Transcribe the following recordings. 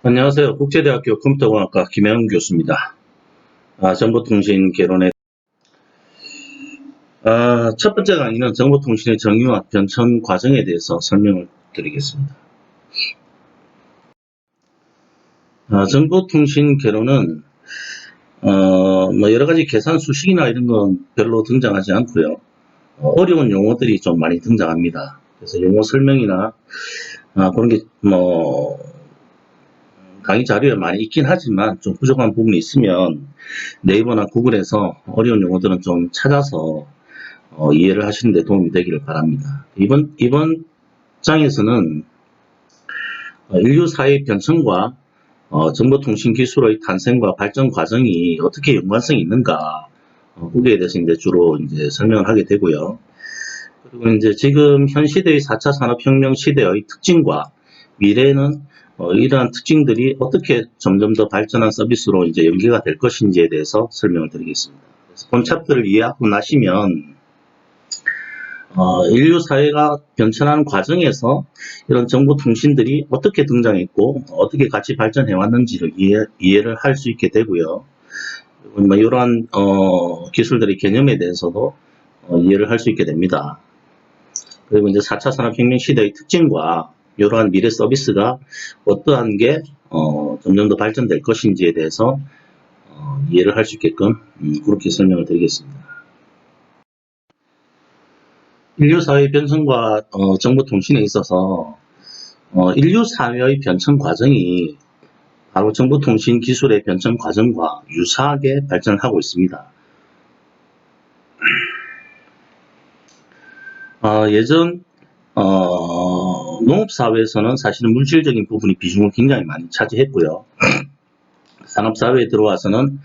안녕하세요. 국제대학교 컴퓨터공학과 김혜영 교수입니다. 정보통신 개론의 첫 번째 강의는 정보통신의 정의와 변천 과정에 대해서 설명을 드리겠습니다. 정보통신 개론은 여러 가지 계산 수식이나 이런 건 별로 등장하지 않고요. 어려운 용어들이 좀 많이 등장합니다. 그래서 용어 설명이나 그런 게 강의 자료에 많이 있긴 하지만 좀 부족한 부분이 있으면 네이버나 구글에서 어려운 용어들은 좀 찾아서 이해를 하시는 데 도움이 되기를 바랍니다. 이번 장에서는 인류 사회의 변천과 정보통신 기술의 탄생과 발전 과정이 어떻게 연관성이 있는가, 거기에 대해서 이제 주로 이제 설명을 하게 되고요. 그리고 이제 지금 현 시대의 4차 산업혁명 시대의 특징과 미래에는 이러한 특징들이 어떻게 점점 더 발전한 서비스로 이제 연계가 될 것인지에 대해서 설명을 드리겠습니다. 그래서 본 챕터를 이해하고 나시면 인류 사회가 변천하는 과정에서 이런 정보통신들이 어떻게 등장했고 어떻게 같이 발전해 왔는지를 이해를 할 수 있게 되고요. 이러한 기술들의 개념에 대해서도 이해를 할 수 있게 됩니다. 그리고 이제 4차 산업혁명 시대의 특징과 이러한 미래 서비스가 어떠한 게 점점 더 발전될 것인지에 대해서 이해를 할 수 있게끔 그렇게 설명을 드리겠습니다. 인류 사회의 변천과 정보통신에 있어서 인류 사회의 변천 과정이 바로 정보통신 기술의 변천 과정과 유사하게 발전하고 있습니다. 예전 농업사회에서는 사실은 물질적인 부분이 비중을 굉장히 많이 차지했고요. 산업사회에 들어와서는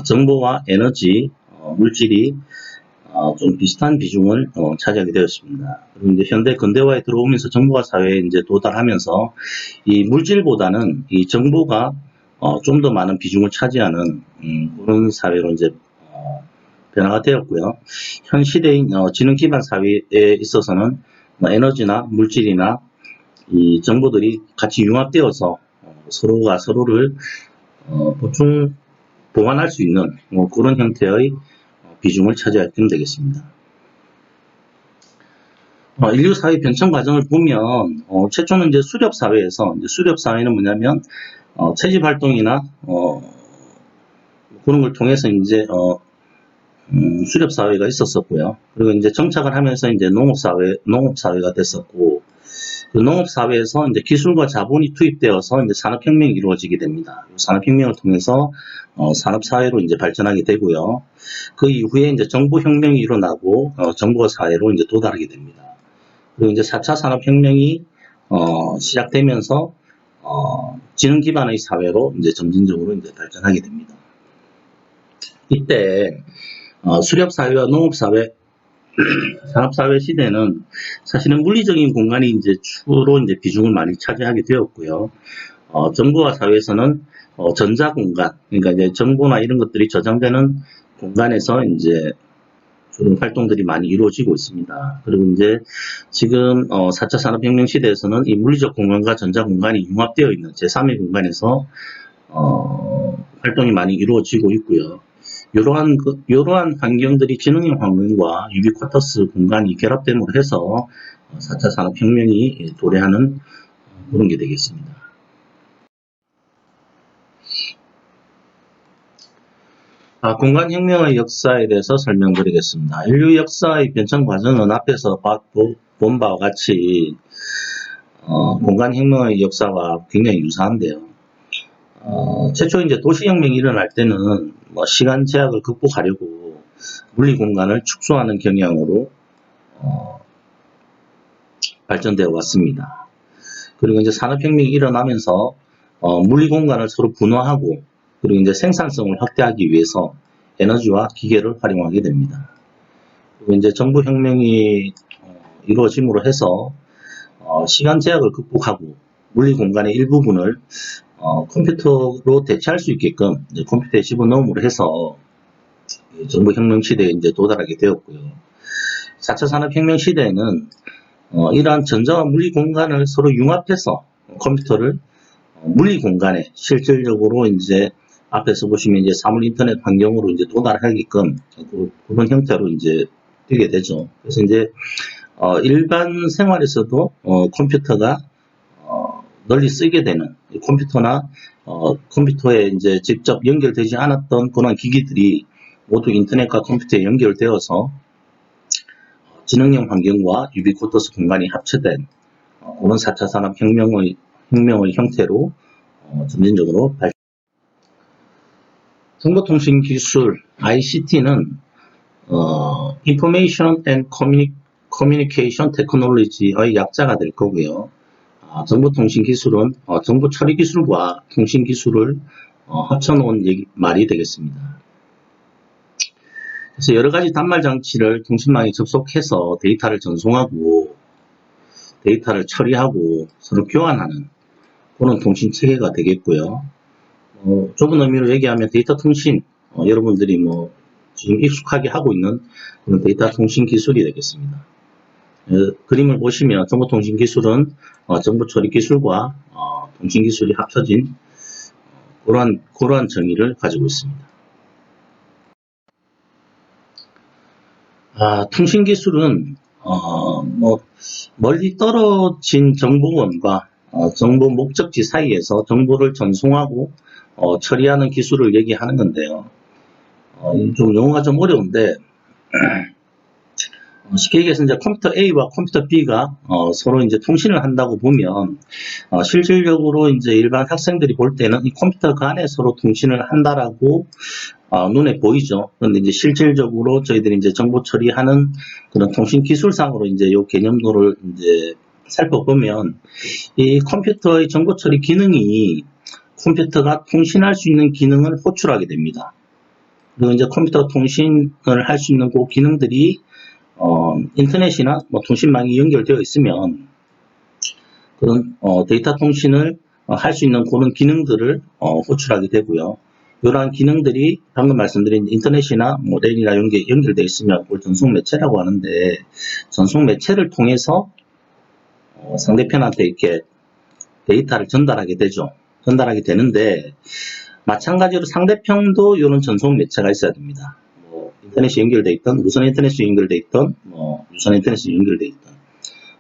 정보와 에너지, 물질이 좀 비슷한 비중을 차지하게 되었습니다. 그리고 이제 현대 근대화에 들어오면서 정보화 사회에 이제 도달하면서 이 물질보다는 이 정보가 좀 더 많은 비중을 차지하는 그런 사회로 이제 변화가 되었고요. 현 시대인 지능 기반 사회에 있어서는 에너지나 물질이나 이 정보들이 같이 융합되어서 서로가 서로를 보완할 수 있는 그런 형태의 비중을 차지하게 되겠습니다. 인류 사회 변천 과정을 보면 최초는 이제 수렵 사회에서 수렵 사회는 뭐냐면 채집 활동이나 그런 걸 통해서 이제 수렵 사회가 있었었고요. 그리고 이제 정착을 하면서 이제 농업 사회가 됐었고, 그 농업 사회에서 이제 기술과 자본이 투입되어서 이제 산업혁명이 이루어지게 됩니다. 산업혁명을 통해서 산업 사회로 이제 발전하게 되고요. 그 이후에 이제 정보혁명이 일어나고 정보 사회로 이제 도달하게 됩니다. 그리고 이제 4차 산업혁명이 시작되면서 지능 기반의 사회로 이제 점진적으로 이제 발전하게 됩니다. 이때 수렵 사회와 농업 사회, 산업 사회 시대는 사실은 물리적인 공간이 이제 주로 이제 비중을 많이 차지하게 되었고요. 정보화 사회에서는 전자 공간, 그러니까 이제 정보나 이런 것들이 저장되는 공간에서 이제 주로 활동들이 많이 이루어지고 있습니다. 그리고 이제 지금 4차 산업혁명 시대에서는 이 물리적 공간과 전자 공간이 융합되어 있는 제3의 공간에서 활동이 많이 이루어지고 있고요. 이러한 환경들이 지능형 환경과 유비쿼터스 공간이 결합됨으로 해서 4차 산업혁명이 도래하는 그런 게 되겠습니다. 공간혁명의 역사에 대해서 설명드리겠습니다. 인류 역사의 변천 과정은 앞에서 본 바와 같이 공간혁명의 역사와 굉장히 유사한데요. 최초 이제 도시혁명이 일어날 때는 시간 제약을 극복하려고 물리 공간을 축소하는 경향으로 발전되어 왔습니다. 그리고 이제 산업혁명이 일어나면서 물리 공간을 서로 분화하고 그리고 이제 생산성을 확대하기 위해서 에너지와 기계를 활용하게 됩니다. 그리고 이제 정보혁명이 이루어짐으로 해서 시간 제약을 극복하고 물리 공간의 일부분을 컴퓨터로 대체할 수 있게끔 이제 컴퓨터에 집어넣음으로 해서 정보혁명 시대에 이제 도달하게 되었고요. 4차 산업혁명 시대에는 이러한 전자와 물리 공간을 서로 융합해서 컴퓨터를 물리 공간에 실질적으로 이제 앞에서 보시면 이제 사물 인터넷 환경으로 이제 도달하게끔 그런 형태로 이제 되게 되죠. 그래서 이제 일반 생활에서도 컴퓨터가 널리 쓰게 되는 컴퓨터나 컴퓨터에 이제 직접 연결되지 않았던 그런 기기들이 모두 인터넷과 컴퓨터에 연결되어서 지능형 환경과 유비쿼터스 공간이 합체된 그런 4차 산업혁명의 형태로 점진적으로 정보통신기술 ICT는 Information and Communication Technology의 약자가 될 거고요. 정보통신기술은 정보처리기술과 통신기술을 합쳐놓은 말이 되겠습니다. 그래서 여러가지 단말장치를 통신망에 접속해서 데이터를 전송하고 데이터를 처리하고 서로 교환하는 그런 통신체계가 되겠고요. 좁은 의미로 얘기하면 데이터 통신, 여러분들이 지금 익숙하게 하고 있는 그런 데이터 통신 기술이 되겠습니다. 그림을 보시면 정보통신 기술은 정보 처리 기술과 통신 기술이 합쳐진 그러한 정의를 가지고 있습니다. 통신 기술은 멀리 떨어진 정보원과 정보 목적지 사이에서 정보를 전송하고 처리하는 기술을 얘기하는 건데요. 좀 용어가 좀 어려운데 쉽게 얘기해서 이제 컴퓨터 A와 컴퓨터 B가 서로 이제 통신을 한다고 보면 실질적으로 이제 일반 학생들이 볼 때는 이 컴퓨터 간에 서로 통신을 한다라고 눈에 보이죠. 그런데 이제 실질적으로 저희들이 이제 정보 처리하는 그런 통신 기술상으로 이제 요 개념도를 이제 살펴보면 이 컴퓨터의 정보 처리 기능이 컴퓨터가 통신할 수 있는 기능을 호출하게 됩니다. 그리고 이제 컴퓨터 통신을 할 수 있는 그 기능들이 인터넷이나 통신망이 연결되어 있으면 그런 데이터 통신을 할 수 있는 그런 기능들을 호출하게 되고요. 이러한 기능들이 방금 말씀드린 인터넷이나 랜이나 연결되어 있으면 그걸 전송 매체라고 하는데 전송 매체를 통해서 상대편한테 이렇게 데이터를 전달하게 되죠. 전달하게 되는데 마찬가지로 상대편도 이런 전송 매체가 있어야 됩니다. 인터넷이 연결되어 있던, 무선 인터넷이 연결되어 있던, 유선 인터넷이 연결되어 있던.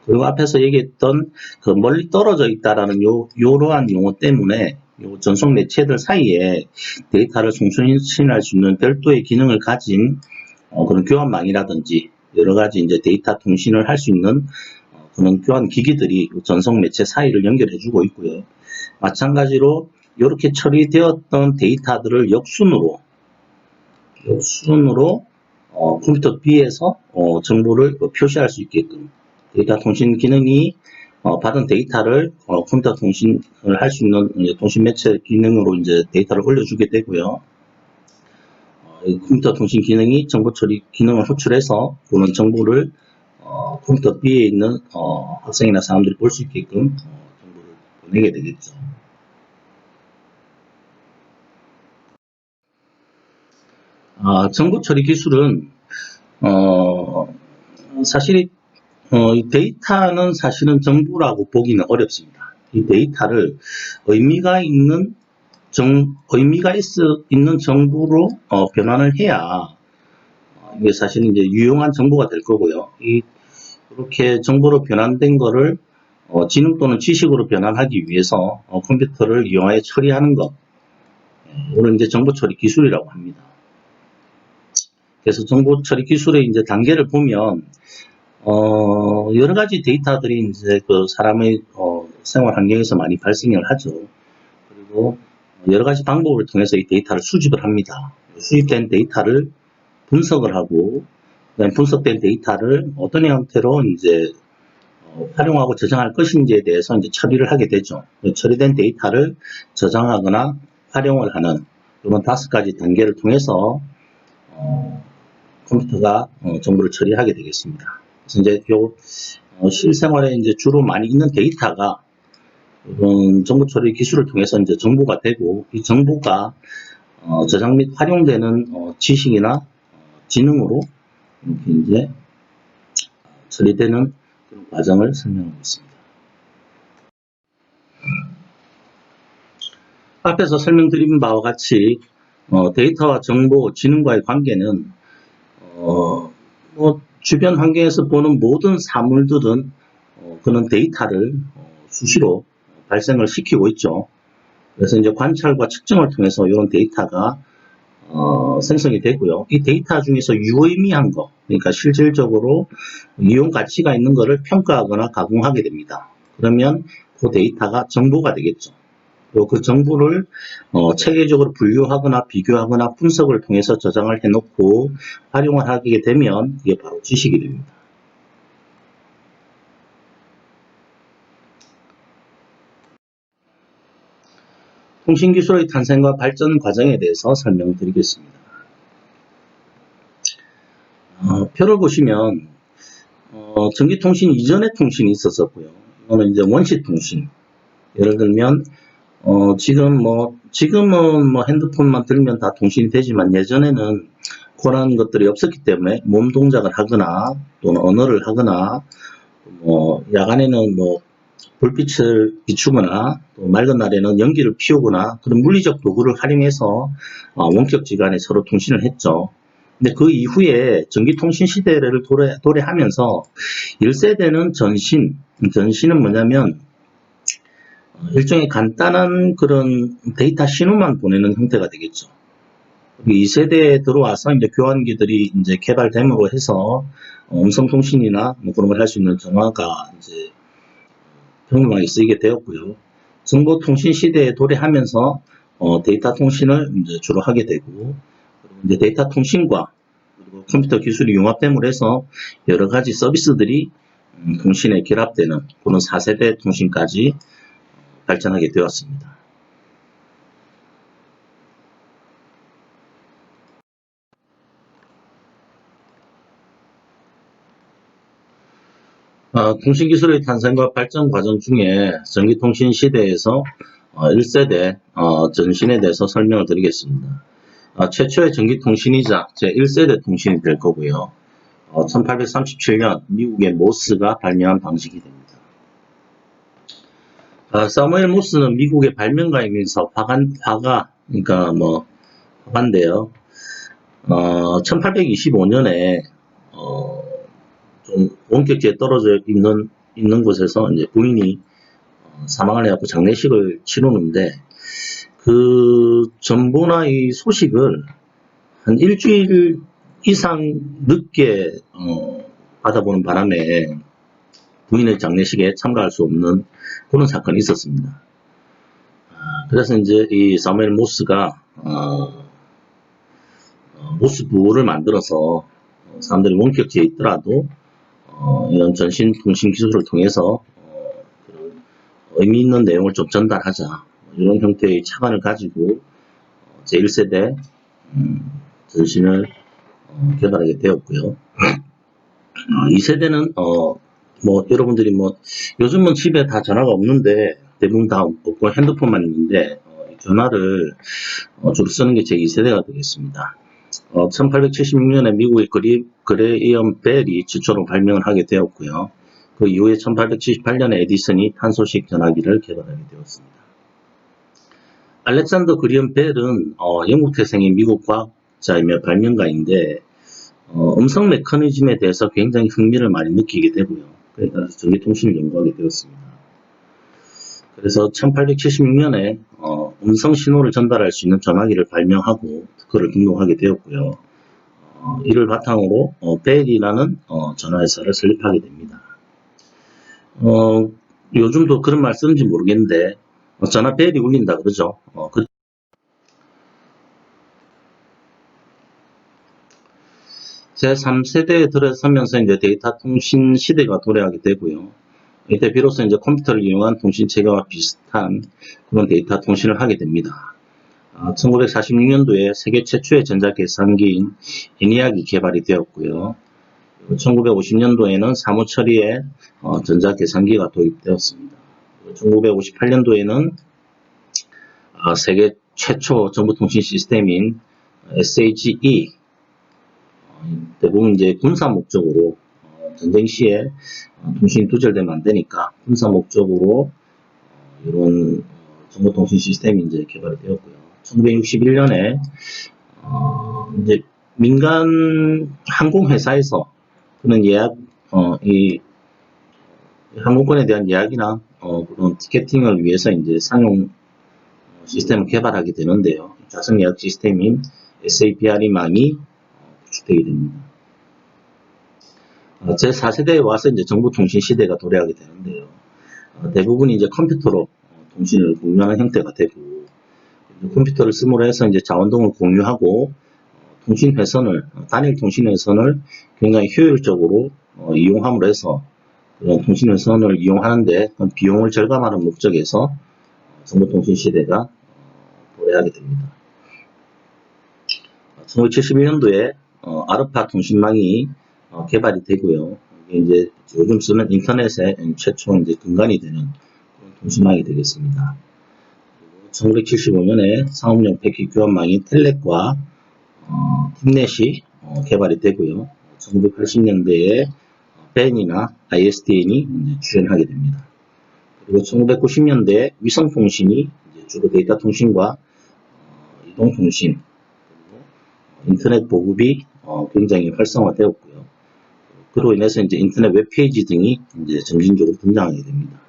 그리고 앞에서 얘기했던 그 멀리 떨어져 있다라는 요러한 용어 때문에 요 전송 매체들 사이에 데이터를 송신할 수 있는 별도의 기능을 가진 그런 교환망이라든지 여러 가지 이제 데이터 통신을 할 수 있는 그런 교환 기기들이 전송 매체 사이를 연결해주고 있고요. 마찬가지로 이렇게 처리되었던 데이터들을 역순으로 컴퓨터 B에서 정보를 표시할 수 있게끔 데이터 통신 기능이 받은 데이터를 컴퓨터 통신을 할 수 있는 통신 매체 기능으로 이제 데이터를 올려주게 되고요. 컴퓨터 통신 기능이 정보 처리 기능을 호출해서 그런 정보를 컴퓨터 B에 있는 학생이나 사람들이 볼 수 있게끔 정보를 보내게 되겠죠. 정보 처리 기술은 사실 이 데이터는 사실은 정보라고 보기는 어렵습니다. 이 데이터를 의미가 있는 정보로 변환을 해야 이게 사실은 이제 유용한 정보가 될 거고요. 이렇게 정보로 변환된 거를 지능 또는 지식으로 변환하기 위해서 컴퓨터를 이용하여 처리하는 것, 이런 이제 정보 처리 기술이라고 합니다. 그래서 정보 처리 기술의 이제 단계를 보면 여러 가지 데이터들이 이제 그 사람의 생활 환경에서 많이 발생을 하죠. 그리고 여러 가지 방법을 통해서 이 데이터를 수집을 합니다. 수집된 데이터를 분석을 하고, 분석된 데이터를 어떤 형태로 이제 활용하고 저장할 것인지에 대해서 이제 처리를 하게 되죠. 처리된 데이터를 저장하거나 활용을 하는 이런 5가지 단계를 통해서 컴퓨터가 정보를 처리하게 되겠습니다. 그래서 이제 실생활에 이제 주로 많이 있는 데이터가 이런 정보 처리 기술을 통해서 이제 정보가 되고, 이 정보가 저장 및 활용되는 지식이나 지능으로 이렇게 이제 처리되는 그런 과정을 설명하고 있습니다. 앞에서 설명드린 바와 같이 데이터와 정보, 지능과의 관계는 뭐 주변 환경에서 보는 모든 사물들은 그런 데이터를 수시로 발생을 시키고 있죠. 그래서 이제 관찰과 측정을 통해서 이런 데이터가 생성이 되고요. 이 데이터 중에서 유의미한 거, 그러니까 실질적으로 이용 가치가 있는 것을 평가하거나 가공하게 됩니다. 그러면 그 데이터가 정보가 되겠죠. 그리고 그 정보를 체계적으로 분류하거나 비교하거나 분석을 통해서 저장을 해놓고 활용을 하게 되면 이게 바로 지식이 됩니다. 통신기술의 탄생과 발전 과정에 대해서 설명드리겠습니다. 표를 보시면 전기통신 이전의 통신이 있었었고요. 이거는 이제 원시통신. 예를 들면 지금은 뭐 핸드폰만 들면 다 통신이 되지만 예전에는 그런 것들이 없었기 때문에 몸 동작을 하거나 또는 언어를 하거나 야간에는 불빛을 비추거나 또 맑은 날에는 연기를 피우거나 그런 물리적 도구를 활용해서 원격지간에 서로 통신을 했죠. 근데 그 이후에 전기통신 시대를 도래하면서 1세대는 전신은 뭐냐면 일종의 간단한 그런 데이터 신호만 보내는 형태가 되겠죠. 2세대에 들어와서 이제 교환기들이 이제 개발됨으로 해서 음성통신이나 뭐 그런 걸 할 수 있는 전화가 이제 평범하게 쓰이게 되었고요. 정보통신 시대에 도래하면서 데이터 통신을 이제 주로 하게 되고, 그리고 이제 데이터 통신과 그리고 컴퓨터 기술이 융합됨으로 해서 여러 가지 서비스들이 통신에 결합되는 그런 4세대 통신까지 발전하게 되었습니다. 통신기술의 탄생과 발전 과정 중에 전기통신 시대에서 1세대 전신에 대해서 설명을 드리겠습니다. 최초의 전기통신이자 제1세대 통신이 될 거고요. 1837년 미국의 모스가 발명한 방식이 됩니다. 사무엘 모스는 미국의 발명가이면서 그러니까 화가인데요. 1825년에 좀 원격지에 떨어져 있는 곳에서 이제 부인이 사망을 해갖고 장례식을 치르는데 그 전보나 이 소식을 한 일주일 이상 늦게 받아보는 바람에 부인의 장례식에 참가할 수 없는 그런 사건이 있었습니다. 그래서 이제 이 사무엘 모스가 모스 부호를 만들어서 사람들이 원격지에 있더라도 이런 전신 통신 기술을 통해서 그런 의미 있는 내용을 좀 전달하자 이런 형태의 차관을 가지고 제1세대 전신을 개발하게 되었고요. 2세대는 여러분들이 요즘은 집에 다 전화가 없는데 대부분 다 없고 핸드폰만 있는데 전화를 주로 쓰는 게 제2세대가 되겠습니다. 1876년에 미국의 그레이엄 벨이 최초로 발명을 하게 되었고요. 그 이후에 1878년에 에디슨이 탄소식 전화기를 개발하게 되었습니다. 알렉산더 그리엄 벨은 영국 태생의 미국 과학자이며 발명가인데 음성 메커니즘에 대해서 굉장히 흥미를 많이 느끼게 되고요. 그래서 전기통신을 연구하게 되었습니다. 그래서 1876년에 음성 신호를 전달할 수 있는 전화기를 발명하고 특허를 등록하게 되었고요. 이를 바탕으로 벨이라는 전화회사를 설립하게 됩니다. 요즘도 그런 말 쓰는지 모르겠는데 전화 벨이 울린다 그러죠. 제3세대에 들어서면서 이제 데이터 통신 시대가 도래하게 되고요. 이때 비로소 이제 컴퓨터를 이용한 통신 체계와 비슷한 그런 데이터 통신을 하게 됩니다. 1946년도에 세계 최초의 전자계산기인 ENIAC이 개발이 되었고요. 1950년도에는 사무 처리에 전자계산기가 도입되었습니다. 1958년도에는 세계 최초 정보통신 시스템인 SAGE 대부분 이제 군사 목적으로 전쟁 시에 통신이 두절되면 안 되니까 군사 목적으로 이런 정보통신 시스템이 이제 개발이 되었고요. 1961년에 이제 민간 항공회사에서 그런 예약, 이 항공권에 대한 예약이나 그런 티켓팅을 위해서 이제 상용 시스템을 개발하게 되는데요. 자석 예약 시스템인 SAPR이만이 구축되게 됩니다. 제4세대에 와서 이제 정보통신 시대가 도래하게 되는데요. 대부분이 이제 컴퓨터로 통신을 공유하는 형태가 되고, 컴퓨터를 쓰므로 해서 이제 자원동을 공유하고, 통신 회선을, 단일 통신 회선을 굉장히 효율적으로 이용함으로 해서 그런 통신 회선을 이용하는데 비용을 절감하는 목적에서 정보통신 시대가 도래하게 됩니다. 1971년도에 아르파 통신망이 개발이 되고요. 이게 이제 요즘 쓰는 인터넷의 최초 이제 근간이 되는 그런 통신망이 되겠습니다. 1975년에 상업용 패킷 교환망인 텔넷과 팁넷이 개발이 되고요. 1980년대에 벤이나 ISDN이 출현하게 됩니다. 그리고 1990년대에 위성통신이 주로 데이터 통신과 이동통신, 인터넷 보급이 굉장히 활성화되었고요. 그로 인해서 이제 인터넷 웹페이지 등이 이제 점진적으로 등장하게 됩니다.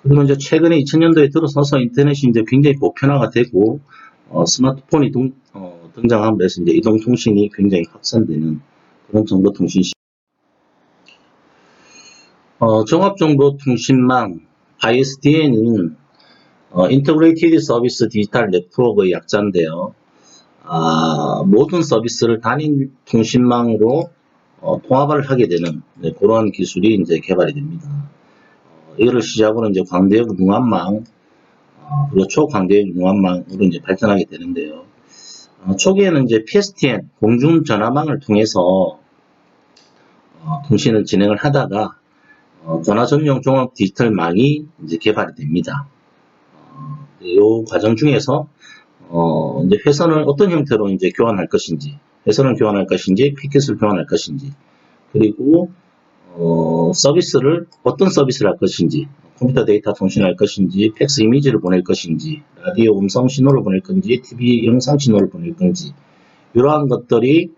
그리고 이제 최근에 2000년도에 들어서서 인터넷이 이제 굉장히 보편화가 되고 스마트폰이 등장함으로 해서 이제 이동통신이 굉장히 확산되는 그런 정보통신 종합정보통신망 ISDN은 Integrated Service Digital Network의 약자인데요. 모든 서비스를 단일 통신망으로 통합을 하게 되는 그러한 기술이 이제 개발이 됩니다. 이를 시작으로 이제 광대역 융합망 그리고 초광대역 융합망으로 이제 발전하게 되는데요. 초기에는 이제 PSTN 공중전화망을 통해서 통신을 진행을 하다가 전화 전용 종합 디지털망이 이제 개발이 됩니다. 이 과정 중에서 이제 회선을 어떤 형태로 이제 교환할 것인지, 회선을 교환할 것인지, 피켓을 교환할 것인지, 그리고 서비스를 어떤 서비스를 할 것인지, 컴퓨터 데이터 통신할 것인지, 팩스 이미지를 보낼 것인지, 라디오 음성 신호를 보낼 건지, TV 영상 신호를 보낼 건지, 이러한 것들이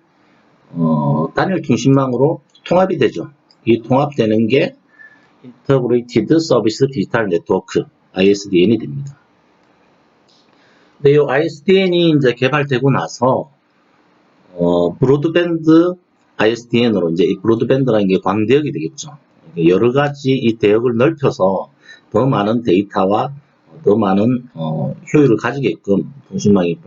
단일 통신망으로 통합이 되죠. 이 통합되는 게 Integrated Service Digital Network (ISDN이) 됩니다. 근데 이 ISDN이 이제 개발되고 나서 브로드밴드 ISDN으로 이제 이 브로드밴드라는 게 광대역이 되겠죠. 여러 가지 이 대역을 넓혀서 더 많은 데이터와 더 많은 효율을 가지게끔 통신망이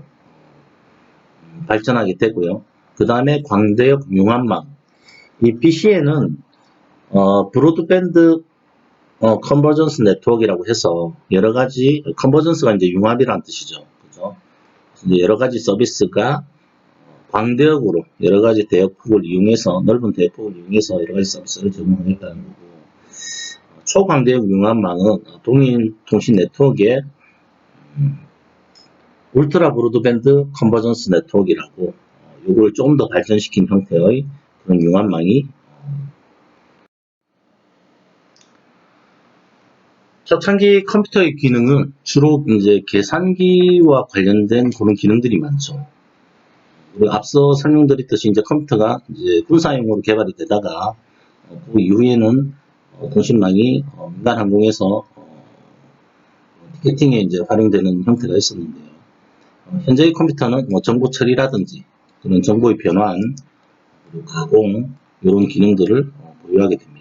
발전하게 되고요. 그 다음에 광대역 융합망. 이 BCN은 브로드밴드 컨버전스 네트워크라고 해서 여러 가지 컨버전스가 이제 융합이라는 뜻이죠. 그죠? 이제 여러 가지 서비스가 광대역으로 여러 가지 대역폭을 이용해서 넓은 대역폭을 이용해서 여러 가지 서비스를 제공하겠다는 거고, 초광대역 융합망은 동일 통신 네트워크의 울트라 브로드밴드 컨버전스 네트워크라고 이걸 조금 더 발전시킨 형태의 그런 융합망이 초창기 컴퓨터의 기능은 주로 이제 계산기와 관련된 그런 기능들이 많죠. 그리고 앞서 설명드렸듯이 이제 컴퓨터가 이제 군사용으로 개발이 되다가 그 이후에는 통신망이 민간 항공에서 티켓팅에 이제 활용되는 형태가 있었는데요. 현재의 컴퓨터는 뭐 정보 처리라든지 그런 정보의 변환, 그리고 가공 이런 기능들을 보유하게 됩니다.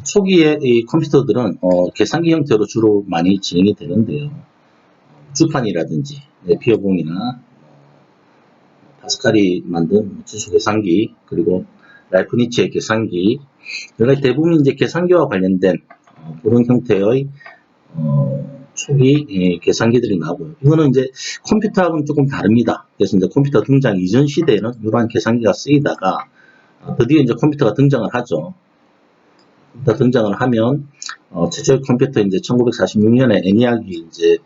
초기에 이 컴퓨터들은 계산기 형태로 주로 많이 진행이 되는데요. 주판이라든지 네피어공이나 파스칼이 만든 지수 계산기, 그리고 라이프니츠의 계산기, 그러니까 대부분 이제 계산기와 관련된 그런 형태의 초기 계산기들이 나오고요. 이거는 이제 컴퓨터하고는 조금 다릅니다. 그래서 이제 컴퓨터 등장 이전 시대에는 이러한 계산기가 쓰이다가 드디어 이제 컴퓨터가 등장을 하죠. 컴퓨터 등장을 하면 최초의 컴퓨터 이제 1946년에 ENIAC이 이제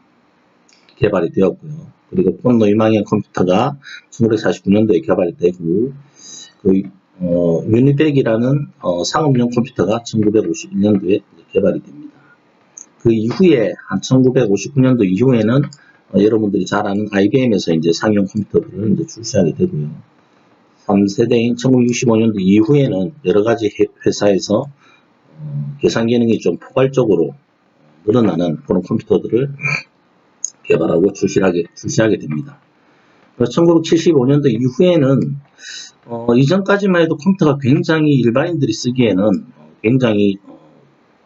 개발이 되었고요. 그리고 폰 노이망의 컴퓨터가 1949년도에 개발이 되고, 그 유니백이라는 상업용 컴퓨터가 1951년도에 개발이 됩니다. 그 이후에 한 1959년도 이후에는 여러분들이 잘 아는 IBM에서 이제 상용 컴퓨터들을 이제 출시하게 되고요. 3세대인 1965년도 이후에는 여러 가지 회사에서 계산 기능이 좀 포괄적으로 늘어나는 그런 컴퓨터들을 개발하고 출시하게 됩니다. 1975년도 이후에는 이전까지만 해도 컴퓨터가 굉장히 일반인들이 쓰기에는 굉장히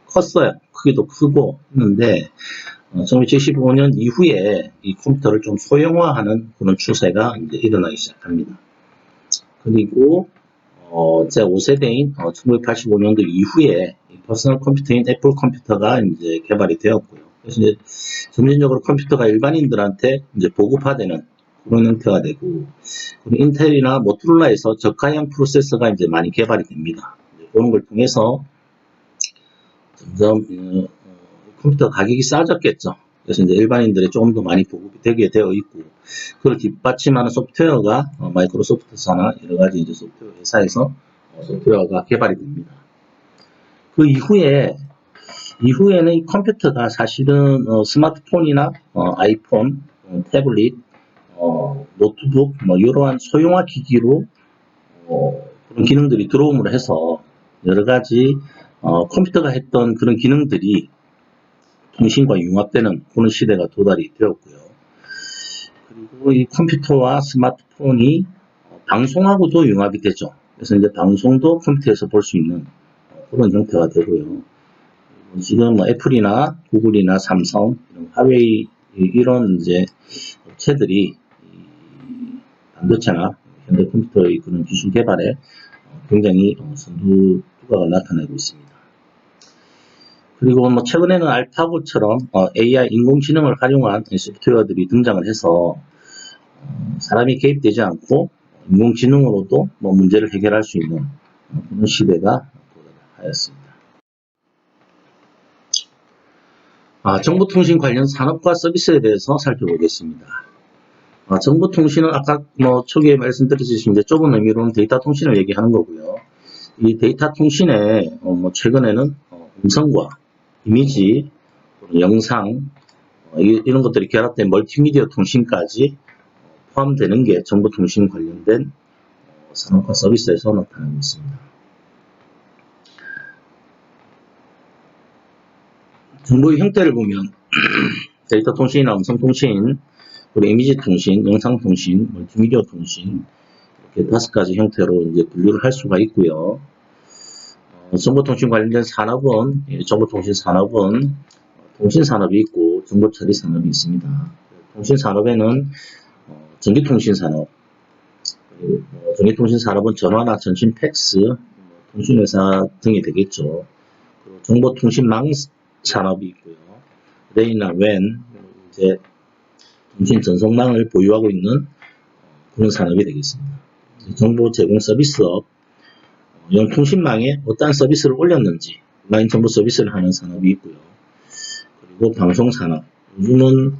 컸어요. 크기도 크고 했는데 1975년 이후에 이 컴퓨터를 좀 소형화하는 그런 추세가 이제 일어나기 시작합니다. 그리고 제 5세대인 1985년도 이후에 퍼스널 컴퓨터인 애플 컴퓨터가 이제 개발이 되었고요. 그래서 이제 점진적으로 컴퓨터가 일반인들한테 이제 보급화되는 그런 형태가 되고, 그리고 인텔이나 모토로라에서 저가형 프로세서가 이제 많이 개발이 됩니다. 그런 걸 통해서 점점 컴퓨터 가격이 싸졌겠죠. 그래서 이제 일반인들이 조금 더 많이 보급이 되게 되어 있고, 그걸 뒷받침하는 소프트웨어가 마이크로소프트사나 여러 가지 이제 소프트웨어 회사에서 소프트웨어가 개발이 됩니다. 그 이후에는 이 컴퓨터가 사실은 스마트폰이나 아이폰, 태블릿, 노트북, 이러한 소형화 기기로 그런 기능들이 들어옴으로 해서 여러 가지 컴퓨터가 했던 그런 기능들이 통신과 융합되는 그런 시대가 도달이 되었고요. 그리고 이 컴퓨터와 스마트폰이 방송하고도 융합이 되죠. 그래서 이제 방송도 컴퓨터에서 볼 수 있는 그런 형태가 되고요. 지금 애플이나 구글이나 삼성, 화웨이 이런 이제 업체들이 반도체나 현대 컴퓨터의 그런 기술 개발에 굉장히 선두가 나타나고 있습니다. 그리고 최근에는 알파고처럼 AI 인공지능을 활용한 소프트웨어들이 등장을 해서 사람이 개입되지 않고 인공지능으로도 문제를 해결할 수 있는 그런 시대가 도달하였습니다. 정보통신 관련 산업과 서비스에 대해서 살펴보겠습니다. 정보통신은 아까 초기에 말씀드렸듯이 이제 좁은 의미로는 데이터 통신을 얘기하는 거고요. 이 데이터 통신에 최근에는 음성과 이미지, 영상 이런 것들이 결합된 멀티미디어 통신까지 포함되는 게 정보통신 관련된 산업과 서비스에서 나타나고 있습니다. 정보의 형태를 보면 데이터 통신이나 음성 통신, 그리고 이미지 통신, 영상 통신, 멀티미디어 통신 이렇게 5가지 형태로 이제 분류를 할 수가 있고요. 정보통신 관련된 산업은 정보통신 산업은 통신 산업이 있고 정보 처리 산업이 있습니다. 통신 산업에는 전기통신 산업, 전기통신 산업은 전화나 전신 팩스, 통신회사 등이 되겠죠. 그리고 정보통신망 산업이 있고요. 레이나 웬, 이제 통신 전송망을 보유하고 있는 그런 산업이 되겠습니다. 정보 제공 서비스업, 이런 통신망에 어떠한 서비스를 올렸는지 온라인 정보 서비스를 하는 산업이 있고요. 그리고 방송 산업, 요즘은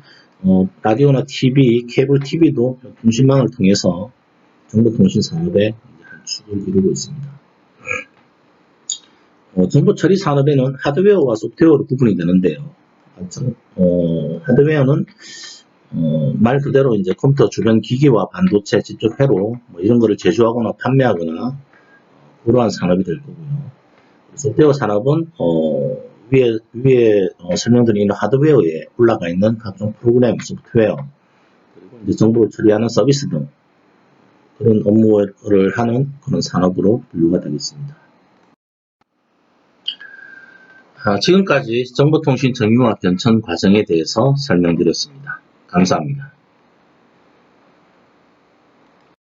라디오나 TV, 케이블 TV도 통신망을 통해서 정보통신 산업의 한 축을 이루고 있습니다. 정보 처리 산업에는 하드웨어와 소프트웨어로 구분이 되는데요. 하드웨어는 말 그대로 이제 컴퓨터 주변 기기와 반도체, 직접 회로 이런 거를 제조하거나 판매하거나 그러한 산업이 될 거고요. 소프트웨어 산업은 위에 설명드린 하드웨어에 올라가 있는 각종 프로그램, 소프트웨어, 그리고 이제 정보를 처리하는 서비스 등 그런 업무를 하는 그런 산업으로 분류가 되겠습니다. 지금까지 정보통신 정유화 변천 과정에 대해서 설명드렸습니다. 감사합니다.